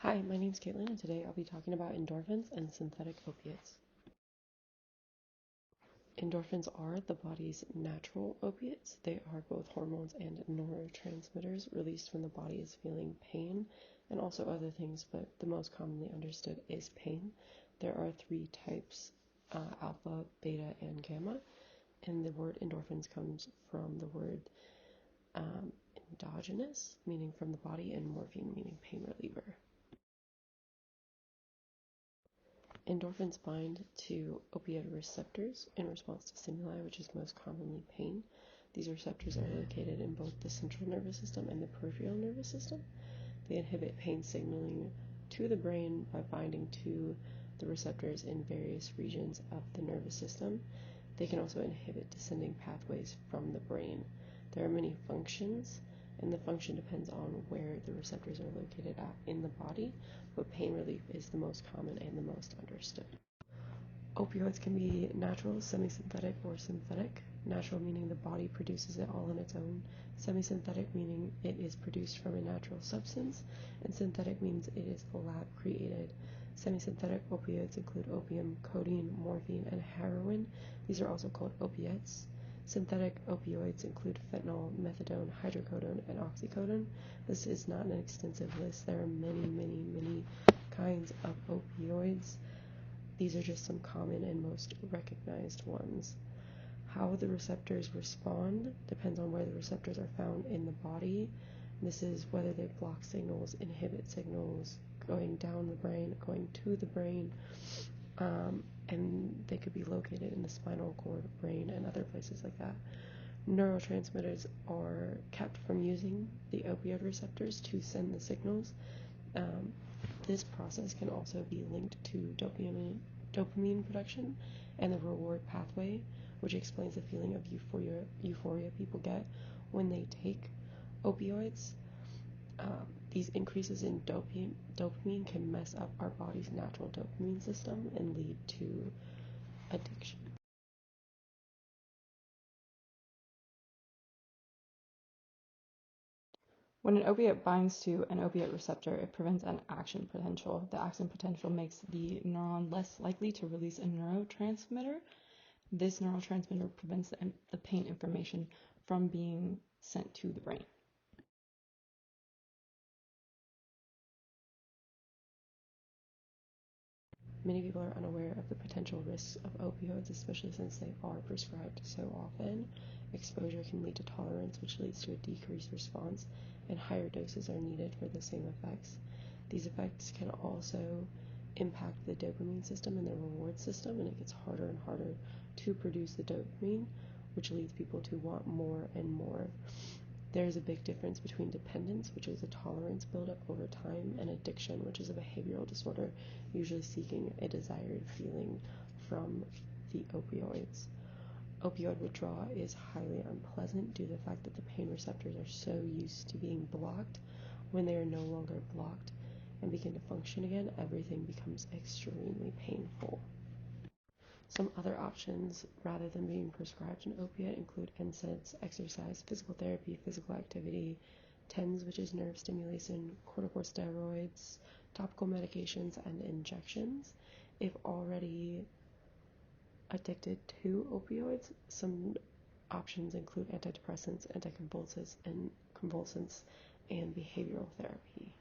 Hi, my name's Caitlin, and today I'll be talking about endorphins and synthetic opiates. Endorphins are the body's natural opiates. They are both hormones and neurotransmitters released when the body is feeling pain and also other things, but the most commonly understood is pain. There are three types, alpha, beta, and gamma, and the word endorphins comes from the word endogenous, meaning from the body, and morphine, meaning pain reliever. Endorphins bind to opioid receptors in response to stimuli, which is most commonly pain. These receptors are located in both the central nervous system and the peripheral nervous system. They inhibit pain signaling to the brain by binding to the receptors in various regions of the nervous system. They can also inhibit descending pathways from the brain. There are many functions, and the function depends on where the receptors are located at in the body, but pain relief is the most common and the most understood. Opioids can be natural, semi-synthetic, or synthetic. Natural meaning the body produces it all on its own. Semi-synthetic meaning it is produced from a natural substance, and synthetic means it is lab-created. Semi-synthetic opioids include opium, codeine, morphine, and heroin. These are also called opiates. Synthetic opioids include fentanyl, methadone, hydrocodone, and oxycodone. This is not an extensive list. There are many kinds of opioids. These are just some common and most recognized ones. How the receptors respond depends on where the receptors are found in the body. This is whether they block signals, inhibit signals, going down the brain, going to the brain, and they could be located in the spinal cord, brain, and other places like that. Neurotransmitters are kept from using the opioid receptors to send the signals. This process can also be linked to dopamine production and the reward pathway, which explains the feeling of euphoria people get when they take opioids. These increases in dopamine can mess up our body's natural dopamine system and lead to addiction. When an opiate binds to an opiate receptor, it prevents an action potential. The action potential makes the neuron less likely to release a neurotransmitter. This neurotransmitter prevents the pain information from being sent to the brain. Many people are unaware of the potential risks of opioids, especially since they are prescribed so often. Exposure can lead to tolerance, which leads to a decreased response, and higher doses are needed for the same effects. These effects can also impact the dopamine system and the reward system, and it gets harder and harder to produce the dopamine, which leads people to want more and more. There's a big difference between dependence, which is a tolerance buildup over time, and addiction, which is a behavioral disorder, usually seeking a desired feeling from the opioids. Opioid withdrawal is highly unpleasant due to the fact that the pain receptors are so used to being blocked. When they are no longer blocked and begin to function again, everything becomes extremely painful. Some other options, rather than being prescribed an opiate, include NSAIDs, exercise, physical therapy, physical activity, TENS, which is nerve stimulation, corticosteroids, topical medications, and injections. If already addicted to opioids, some options include antidepressants, anticonvulsants, and behavioral therapy.